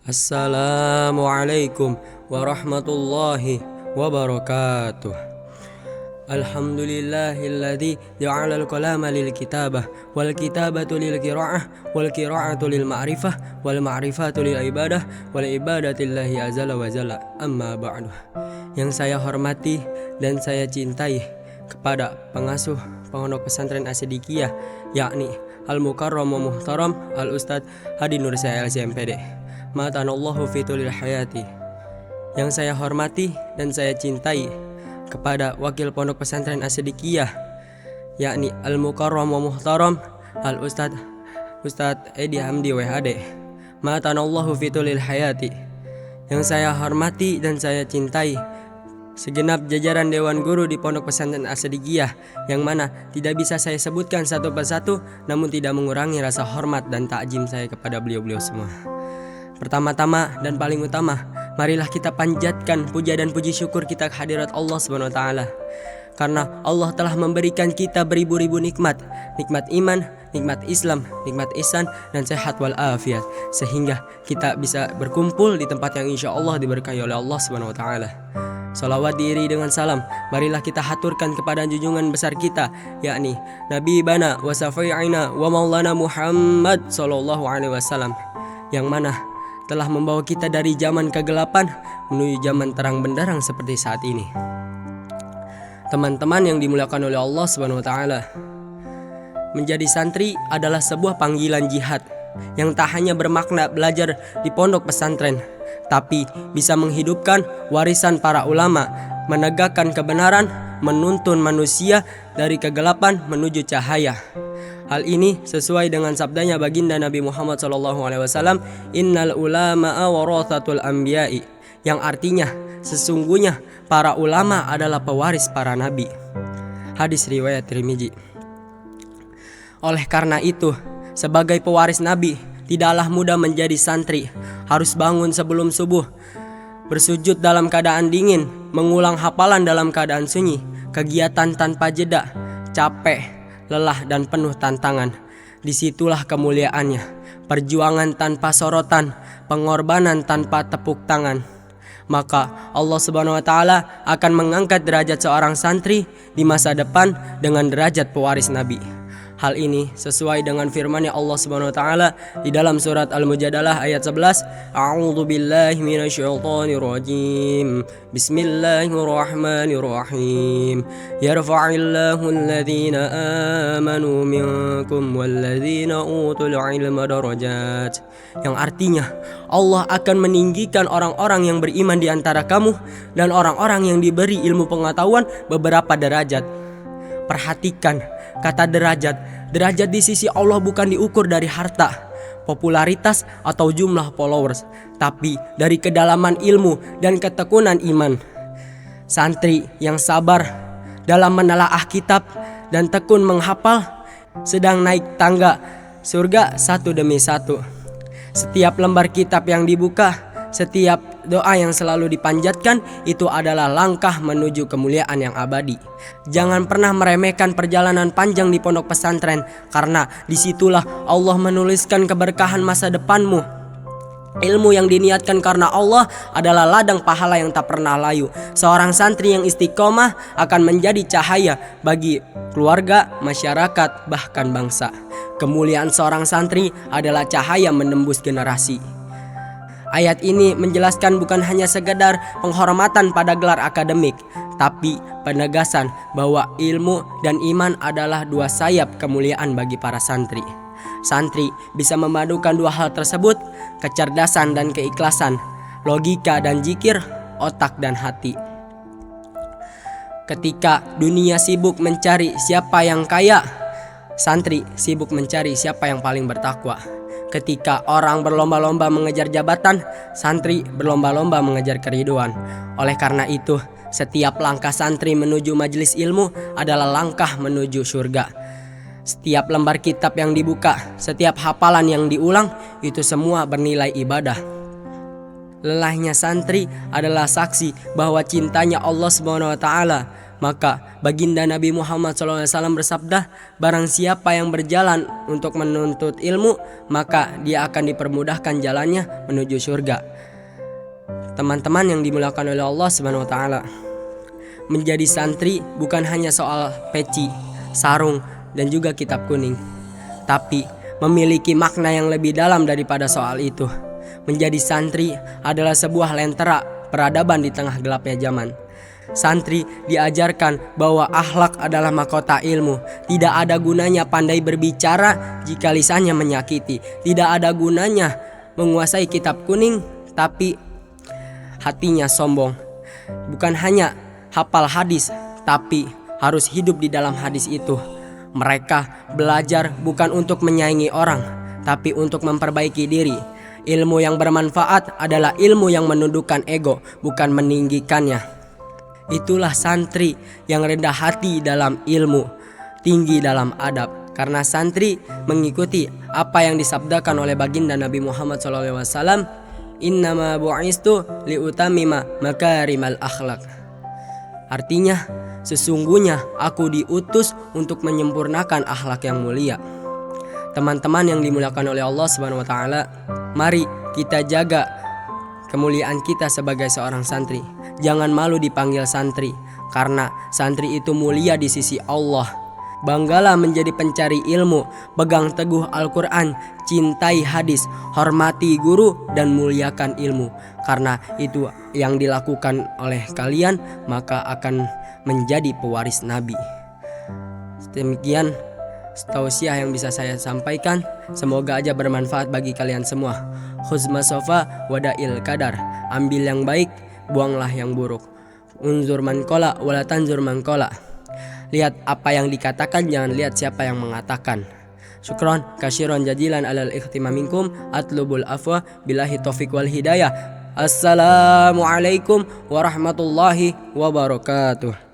Assalamualaikum warahmatullahi wabarakatuh. Alhamdulillahilladzi ja'ala al-qalama lil kitabah wal kitabatu lil qira'ah wal qira'atu lil ma'rifah wal ma'rifatu lil ibadah wal ibadatillahi azza wa jalla. Amma ba'du. Yang saya hormati dan saya cintai kepada pengasuh Pondok Pesantren As-Siddiqiyah, yakni Al-Mukarram wa Muhtaram Al-Ustadz Hadi Nursia LCMPD. Matanallahu fitulil hayati. Yang saya hormati dan saya cintai kepada Wakil Pondok Pesantren As-Siddiqiyah, yakni Al-Mukarram wa Muhtaram Al-Ustadz Edi Hamdi WHD. Matanallahu fitulil hayati. Yang saya hormati dan saya cintai segenap jajaran Dewan Guru di Pondok Pesantren As-Siddiqiyah, yang mana tidak bisa saya sebutkan satu persatu, namun tidak mengurangi rasa hormat dan takjim saya kepada beliau-beliau semua. Pertama-tama dan paling utama, marilah kita panjatkan puja dan puji syukur kita kehadirat Allah Subhanahu wa taala. Karena Allah telah memberikan kita beribu-ribu nikmat, nikmat iman, nikmat Islam, nikmat ihsan dan sehat wal afiat, sehingga kita bisa berkumpul di tempat yang insya Allah diberkahi oleh Allah Subhanahu wa taala. Salawat diiri dengan salam, marilah kita haturkan kepada junjungan besar kita, yakni Nabi Bana wa Safi'ina wa Maulana Muhammad sallallahu alaihi wasallam, yang mana telah membawa kita dari zaman kegelapan menuju zaman terang benderang seperti saat ini. Teman-teman yang dimuliakan oleh Allah Subhanahu wa taala, menjadi santri adalah sebuah panggilan jihad yang tak hanya bermakna belajar di pondok pesantren, tapi bisa menghidupkan warisan para ulama, menegakkan kebenaran, menuntun manusia dari kegelapan menuju cahaya. Hal ini sesuai dengan sabdanya baginda Nabi Muhammad SAW, Innal ulama'a warathatul anbiya'i, yang artinya sesungguhnya para ulama adalah pewaris para nabi. Hadis riwayat Tirmidzi. Oleh karena itu, sebagai pewaris nabi, tidaklah mudah menjadi santri. Harus bangun sebelum subuh, bersujud dalam keadaan dingin, mengulang hafalan dalam keadaan sunyi, kegiatan tanpa jeda, capek, lelah dan penuh tantangan. Disitulah kemuliaannya, perjuangan tanpa sorotan, pengorbanan tanpa tepuk tangan. Maka Allah Subhanahu wa taala akan mengangkat derajat seorang santri di masa depan dengan derajat pewaris nabi. Hal ini sesuai dengan firman-Nya Allah Subhanahu wa taala di dalam surat Al-Mujadalah ayat 11. A'udzu billahi minasyaitonir rajim. Bismillahirrahmanirrahim. Yarfa'illahu alladhina amanu minkum walladzina utul ilma darajat. Yang artinya Allah akan meninggikan orang-orang yang beriman di antara kamu dan orang-orang yang diberi ilmu pengetahuan beberapa derajat. Perhatikan kata derajat. Derajat di sisi Allah bukan diukur dari harta, popularitas atau jumlah followers, tapi dari kedalaman ilmu dan ketekunan iman. Santri yang sabar dalam menelaah kitab dan tekun menghafal sedang naik tangga surga satu demi satu. Setiap lembar kitab yang dibuka, setiap doa yang selalu dipanjatkan, itu adalah langkah menuju kemuliaan yang abadi. Jangan pernah meremehkan perjalanan panjang di pondok pesantren, karena disitulah Allah menuliskan keberkahan masa depanmu. Ilmu yang diniatkan karena Allah adalah ladang pahala yang tak pernah layu. Seorang santri yang istiqomah akan menjadi cahaya bagi keluarga, masyarakat, bahkan bangsa. Kemuliaan seorang santri adalah cahaya menembus generasi. Ayat ini menjelaskan bukan hanya sekedar penghormatan pada gelar akademik, tapi penegasan bahwa ilmu dan iman adalah dua sayap kemuliaan bagi para santri. Santri bisa memadukan dua hal tersebut, kecerdasan dan keikhlasan, logika dan zikir, otak dan hati. Ketika dunia sibuk mencari siapa yang kaya, santri sibuk mencari siapa yang paling bertakwa. Ketika orang berlomba-lomba mengejar jabatan, santri berlomba-lomba mengejar keriduan. Oleh karena itu, setiap langkah santri menuju majelis ilmu adalah langkah menuju surga. Setiap lembar kitab yang dibuka, setiap hafalan yang diulang, itu semua bernilai ibadah. Lelahnya santri adalah saksi bahwa cintanya Allah Subhanahu wa taala Maka baginda Nabi Muhammad SAW bersabda, barang siapa yang berjalan untuk menuntut ilmu, maka dia akan dipermudahkan jalannya menuju surga. Teman-teman yang dimuliakan oleh Allah Subhanahu wa taala, menjadi santri bukan hanya soal peci, sarung, dan juga kitab kuning, tapi memiliki makna yang lebih dalam daripada soal itu. Menjadi santri adalah sebuah lentera peradaban di tengah gelapnya zaman. Santri diajarkan bahwa akhlak adalah mahkota ilmu. Tidak ada gunanya pandai berbicara jika lisannya menyakiti. Tidak ada gunanya menguasai kitab kuning tapi hatinya sombong. Bukan hanya hafal hadis, tapi harus hidup di dalam hadis itu. Mereka belajar bukan untuk menyaingi orang, tapi untuk memperbaiki diri. Ilmu yang bermanfaat adalah ilmu yang menundukkan ego, bukan meninggikannya. Itulah santri yang rendah hati dalam ilmu, tinggi dalam adab. Karena santri mengikuti apa yang disabdakan oleh baginda Nabi Muhammad SAW, innama bu'istu liutamima makarimal akhlak. Artinya, sesungguhnya aku diutus untuk menyempurnakan akhlak yang mulia. Teman-teman yang dimuliakan oleh Allah Subhanahu wa taala, mari kita jaga kemuliaan kita sebagai seorang santri. Jangan malu dipanggil santri, karena santri itu mulia di sisi Allah. Banggalah menjadi pencari ilmu, pegang teguh Al-Quran, cintai hadis, hormati guru, dan muliakan ilmu. Karena itu yang dilakukan oleh kalian, maka akan menjadi pewaris Nabi. Demikian tausiah yang bisa saya sampaikan. Semoga aja bermanfaat bagi kalian semua. Khuzma sofa wadail kadar. Ambil yang baik, buanglah yang buruk. Unzur man qala wala tanzur man qala. Lihat apa yang dikatakan, jangan lihat siapa yang mengatakan. Syukron kasyiron jazilan alal ikhtimam minkum. Atlubul afwa billahi taufiq wal hidayah. Assalamualaikum warahmatullahi wabarakatuh.